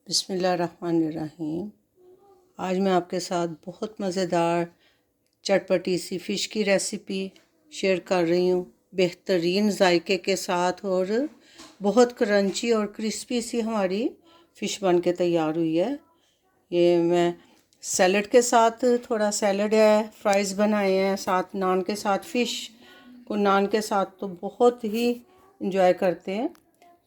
बिस्मिल्लाहिर्रहमानिर्रहीम। आज मैं आपके साथ बहुत मज़ेदार चटपटी सी फ़िश की रेसिपी शेयर कर रही हूँ, बेहतरीन जायके के साथ। और बहुत क्रंची और क्रिस्पी सी हमारी फ़िश बन के तैयार हुई है। ये मैं सैलड के साथ, थोड़ा सैलड है, फ्राइज़ बनाए हैं, साथ नान के साथ फ़िश को नान के साथ तो बहुत ही इंजॉय करते हैं।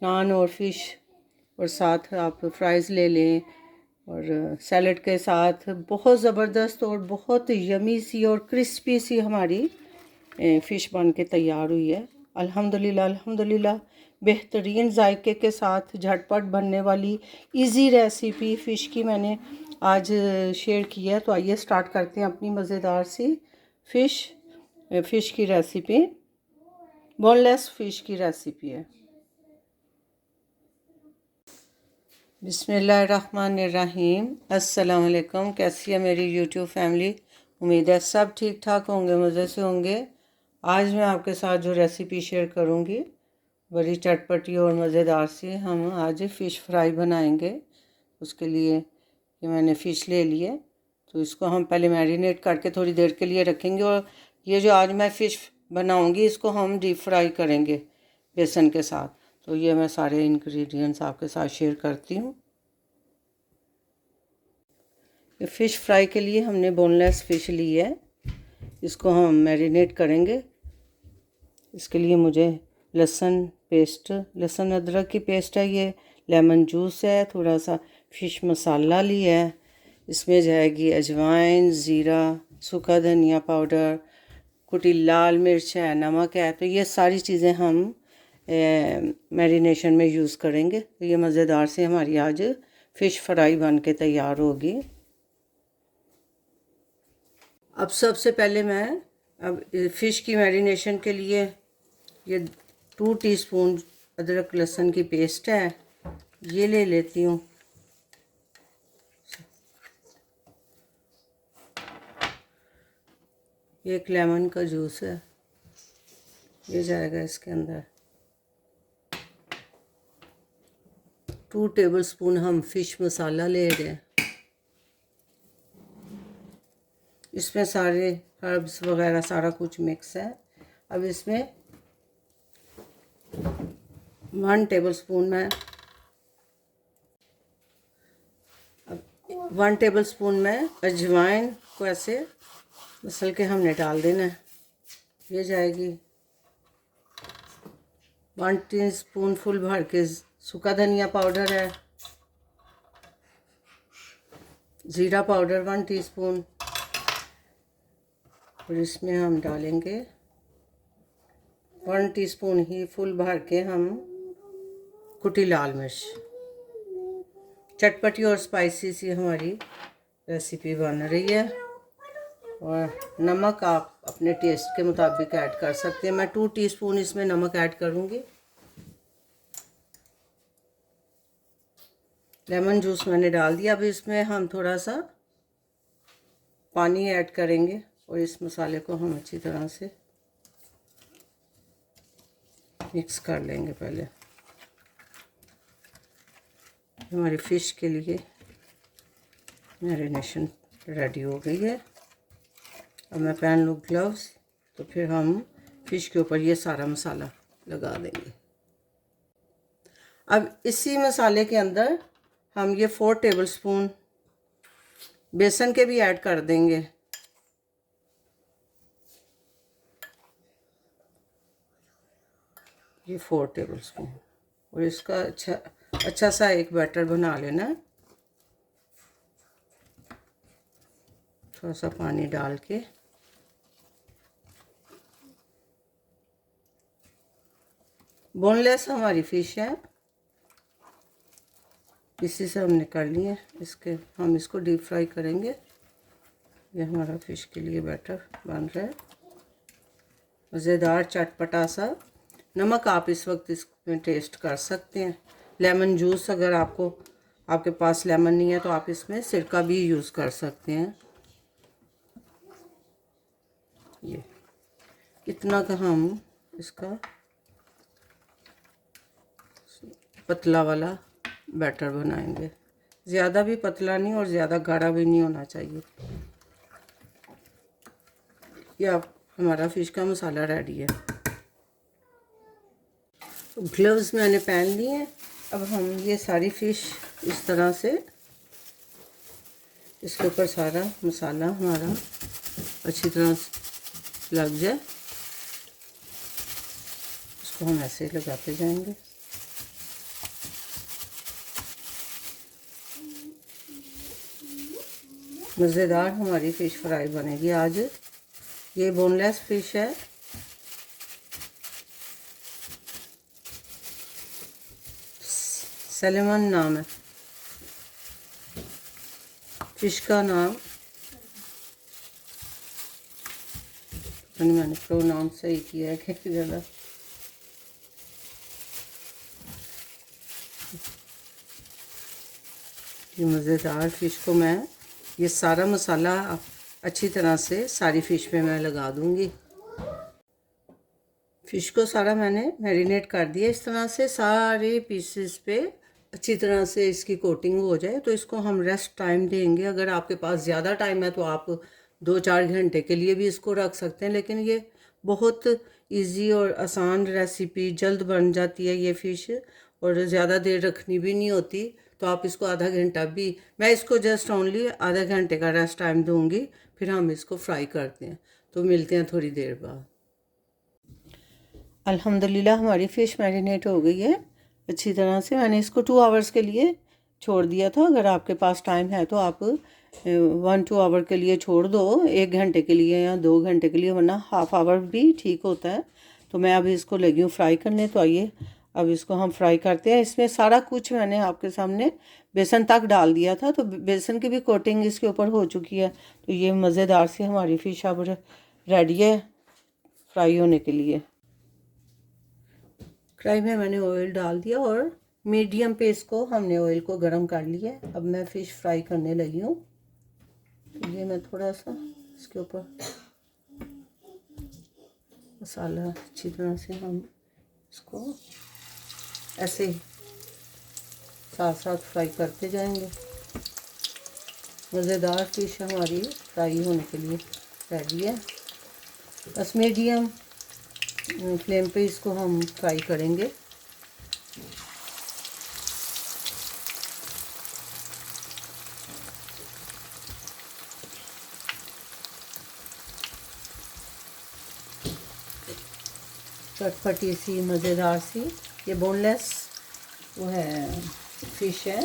नान और फ़िश और साथ आप फ्राइज़ ले लें और सैलड के साथ बहुत ज़बरदस्त और बहुत यमी सी और क्रिस्पी सी हमारी फ़िश बन के तैयार हुई है। अल्हम्दुलिल्लाह अल्हम्दुलिल्लाह। बेहतरीन जायके के साथ झटपट बनने वाली इजी रेसिपी फ़िश की मैंने आज शेयर की है। तो आइए स्टार्ट करते हैं अपनी मज़ेदार सी फ़िश की रेसिपी। बोनलेस फ़िश की रेसिपी है। बिस्मिल्लाहिर्रहमानिर्रहीम। अस्सलाम वालेकुम। कैसी है मेरी यूट्यूब फैमिली? उम्मीद है सब ठीक ठाक होंगे, मज़े से होंगे। आज मैं आपके साथ जो रेसिपी शेयर करूंगी बड़ी चटपटी और मज़ेदार सी। हम आज फ़िश फ्राई बनाएंगे। उसके लिए ये मैंने फ़िश ले ली है, तो इसको हम पहले मैरिनेट करके थोड़ी देर के लिए रखेंगे। और ये जो आज मैं फ़िश बनाऊंगी इसको हम डीप फ्राई करेंगे बेसन के साथ। तो ये मैं सारे इंग्रेडिएंट्स आपके साथ शेयर करती हूँ। फ़िश फ्राई के लिए हमने बोनलेस फ़िश ली है, इसको हम मैरिनेट करेंगे। इसके लिए मुझे लहसुन अदरक की पेस्ट है, ये लेमन जूस है, थोड़ा सा फ़िश मसाला लिया है। इसमें जाएगी अजवाइन, ज़ीरा, सूखा धनिया पाउडर, कुटी लाल मिर्च है, नमक है। तो ये सारी चीज़ें हम मैरिनेशन में यूज़ करेंगे। तो ये मज़ेदार से हमारी आज फ़िश फ्राई बन के तैयार होगी। अब सबसे पहले मैं फ़िश की मैरिनेशन के लिए ये 2 टीस्पून अदरक लहसुन की पेस्ट है, ये ले लेती हूँ। ये एक लेमन का जूस है, ये जाएगा इसके अंदर। 2 टेबलस्पून हम फ़िश मसाला ले रहे हैं। इसमें सारे हर्ब्स वगैरह सारा कुछ मिक्स है। अब इसमें 1 टेबलस्पून में अजवाइन को ऐसे मसल के हमने डाल देना है। ये जाएगी 1 टीस्पून फुल भर के सूखा धनिया पाउडर है, ज़ीरा पाउडर 1 टीस्पून, और इसमें हम डालेंगे 1 टीस्पून ही फुल भर के हम कुटी लाल मिर्च। चटपटी और स्पाइसी सी हमारी रेसिपी बन रही है। और नमक आप अपने टेस्ट के मुताबिक ऐड कर सकते हैं। मैं 2 टीस्पून इसमें नमक ऐड करूँगी। लेमन जूस मैंने डाल दिया। अब इसमें हम थोड़ा सा पानी ऐड करेंगे और इस मसाले को हम अच्छी तरह से मिक्स कर लेंगे। पहले हमारी फ़िश के लिए मैरिनेशन रेडी हो गई है। अब मैं पहन लूँ ग्लव्स, तो फिर हम फ़िश के ऊपर ये सारा मसाला लगा देंगे। अब इसी मसाले के अंदर हम ये 4 टेबलस्पून बेसन के भी ऐड कर देंगे। ये 4 टेबलस्पून, और इसका अच्छा सा एक बैटर बना लेना है। थोड़ा सा पानी डाल के बोनलेस हमारी फ़िश है, इसी से हमने कर ली है। हम इसको डीप फ्राई करेंगे। ये हमारा फ़िश के लिए बैटर बन रहा है, मज़ेदार चटपटा सा। नमक आप इस वक्त इसमें टेस्ट कर सकते हैं। लेमन जूस, अगर आपके पास लेमन नहीं है तो आप इसमें सिरका भी यूज़ कर सकते हैं। ये इतना का हम इसका पतला वाला बैटर बनाएंगे। ज़्यादा भी पतला नहीं और ज़्यादा गाढ़ा भी नहीं होना चाहिए। ये अब हमारा फ़िश का मसाला रेडी है। तो ग्लव्स मैंने पहन लिए हैं। अब हम ये सारी फ़िश इस तरह से इसके ऊपर सारा मसाला हमारा अच्छी तरह लग जाए, इसको हम ऐसे लगाते जाएंगे। मज़ेदार हमारी फ़िश फ्राई बनेगी आज। ये बोनलेस फ़िश है। सैल्मन नाम है फ़िश का नाम। मैंने प्रोनाउंस सही किया है कि ज़्यादा। ये मज़ेदार फ़िश को मैं ये सारा मसाला अच्छी तरह से सारी फ़िश में मैं लगा दूँगी। फ़िश को सारा मैंने मैरिनेट कर दिया इस तरह से, सारे पीसेस पे अच्छी तरह से इसकी कोटिंग हो जाए। तो इसको हम रेस्ट टाइम देंगे। अगर आपके पास ज़्यादा टाइम है तो आप 2-4 घंटे के लिए भी इसको रख सकते हैं, लेकिन ये बहुत इजी और आसान रेसिपी, जल्द बन जाती है ये फ़िश और ज़्यादा देर रखनी भी नहीं होती। तो आप इसको आधा घंटा भी, मैं इसको जस्ट ओनली आधा घंटे का रेस्ट टाइम दूँगी, फिर हम इसको फ्राई करते हैं। तो मिलते हैं थोड़ी देर बाद। अल्हम्दुलिल्लाह हमारी फ़िश मैरिनेट हो गई है अच्छी तरह से। मैंने इसको 2 आवर्स के लिए छोड़ दिया था। अगर आपके पास टाइम है तो आप 1-2 आवर के लिए छोड़ दो, 1 घंटे के लिए या 2 घंटे के लिए, वरना हाफ़ आवर भी ठीक होता है। तो मैं अभी इसको लगी हूँ फ्राई करने। तो आइए अब इसको हम फ्राई करते हैं। इसमें सारा कुछ मैंने आपके सामने बेसन तक डाल दिया था, तो बेसन की भी कोटिंग इसके ऊपर हो चुकी है। तो ये मज़ेदार सी हमारी फ़िश अब रेडी है फ्राई होने के लिए। कढ़ाई में मैंने ऑयल डाल दिया और मीडियम पे इसको हमने ऑयल को गर्म कर लिया। अब मैं फ़िश फ्राई करने लगी हूँ। तो ये मैं थोड़ा सा इसके ऊपर मसाला अच्छी तरह से हम इसको ऐसे साथ साथ फ्राई करते जाएंगे। मज़ेदार फ़िश हमारी फ्राई होने के लिए रेडी है। बस मीडियम फ्लेम पे इसको हम फ्राई करेंगे। चटपटी सी मज़ेदार सी ये बोनलेस वो है फ़िश है।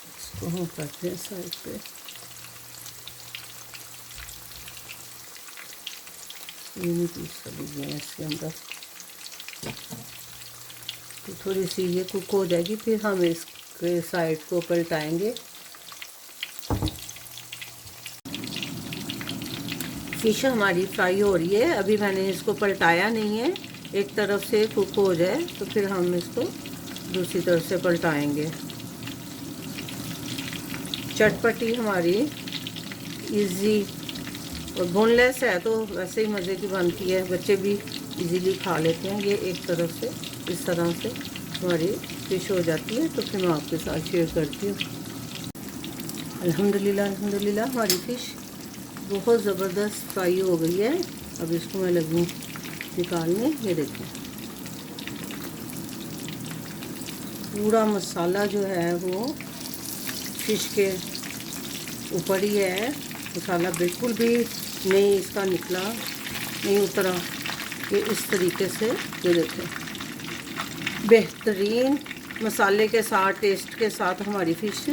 इसको हम करते हैं साइड पे। ये पीस कर लीजिए इसके अंदर। तो थोड़ी सी ये कुक हो जाएगी, फिर हम इसके साइड को पलटाएंगे। फ़िश हमारी फ्राई हो रही है। अभी मैंने इसको पलटाया नहीं है। एक तरफ से कुक हो जाए तो फिर हम इसको दूसरी तरफ से पलटाएंगे। चटपटी हमारी इजी और बोनलेस है तो वैसे ही मज़े की बनती है, बच्चे भी इजीली खा लेते हैं। ये एक तरफ से इस तरह से हमारी फ़िश हो जाती है। तो फिर मैं आपके साथ शेयर करती हूँ। अल्हम्दुलिल्लाह अल्हम्दुलिल्लाह हमारी फ़िश बहुत ज़बरदस्त फ्राई हो गई है। अब इसको मैं लगूँ निकालने। ये देखिए पूरा मसाला जो है वो फ़िश के ऊपर ही है। मसाला बिल्कुल भी नहीं इसका निकला, नहीं उतरा। ये इस तरीके से ये देखें बेहतरीन मसाले के साथ, टेस्ट के साथ हमारी फ़िश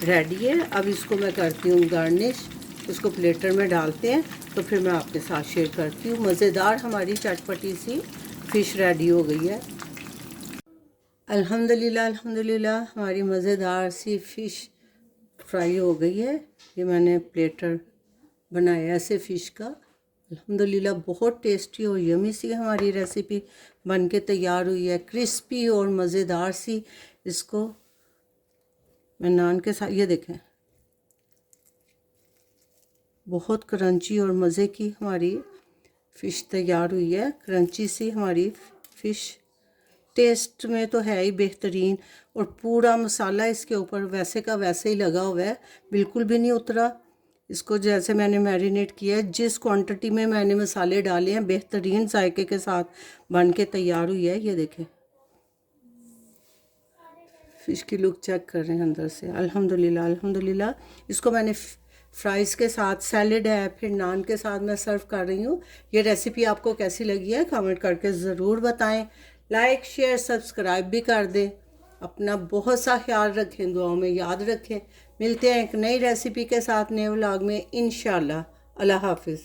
रेडी है। अब इसको मैं करती हूँ गार्निश। इसको प्लेटर में डालते हैं तो फिर मैं आपके साथ शेयर करती हूँ। मज़ेदार हमारी चटपटी सी फ़िश रेडी हो गई है। अल्हम्दुलिल्लाह अल्हम्दुलिल्लाह हमारी मज़ेदार सी फ़िश फ्राई हो गई है। ये मैंने प्लेटर बनाया ऐसे फ़िश का। अल्हम्दुलिल्लाह बहुत टेस्टी और यमी सी हमारी रेसिपी बन के तैयार हुई है, क्रिस्पी और मज़ेदार सी। इसको मैं नान के साथ, ये देखें बहुत क्रंची और मज़े की हमारी फ़िश तैयार हुई है। क्रंची सी हमारी फ़िश, टेस्ट में तो है ही बेहतरीन, और पूरा मसाला इसके ऊपर वैसे का वैसे ही लगा हुआ है, बिल्कुल भी नहीं उतरा। इसको जैसे मैंने मैरिनेट किया है, जिस क्वांटिटी में मैंने मसाले डाले हैं, बेहतरीन जायके के साथ बन के तैयार हुई है। ये देखें, फ़िश की लुक चेक कर रहे हैं अंदर से। अल्हम्दुलिल्लाह अल्हम्दुलिल्लाह। इसको मैंने फ्राइज़ के साथ, सैलेड है, फिर नान के साथ मैं सर्व कर रही हूँ। ये रेसिपी आपको कैसी लगी है कमेंट करके ज़रूर बताएं। लाइक शेयर सब्सक्राइब भी कर दें। अपना बहुत सा ख्याल रखें, दुआओं में याद रखें। मिलते हैं एक नई रेसिपी के साथ नए व्लॉग में इंशाल्लाह। अल्लाह हाफिज़।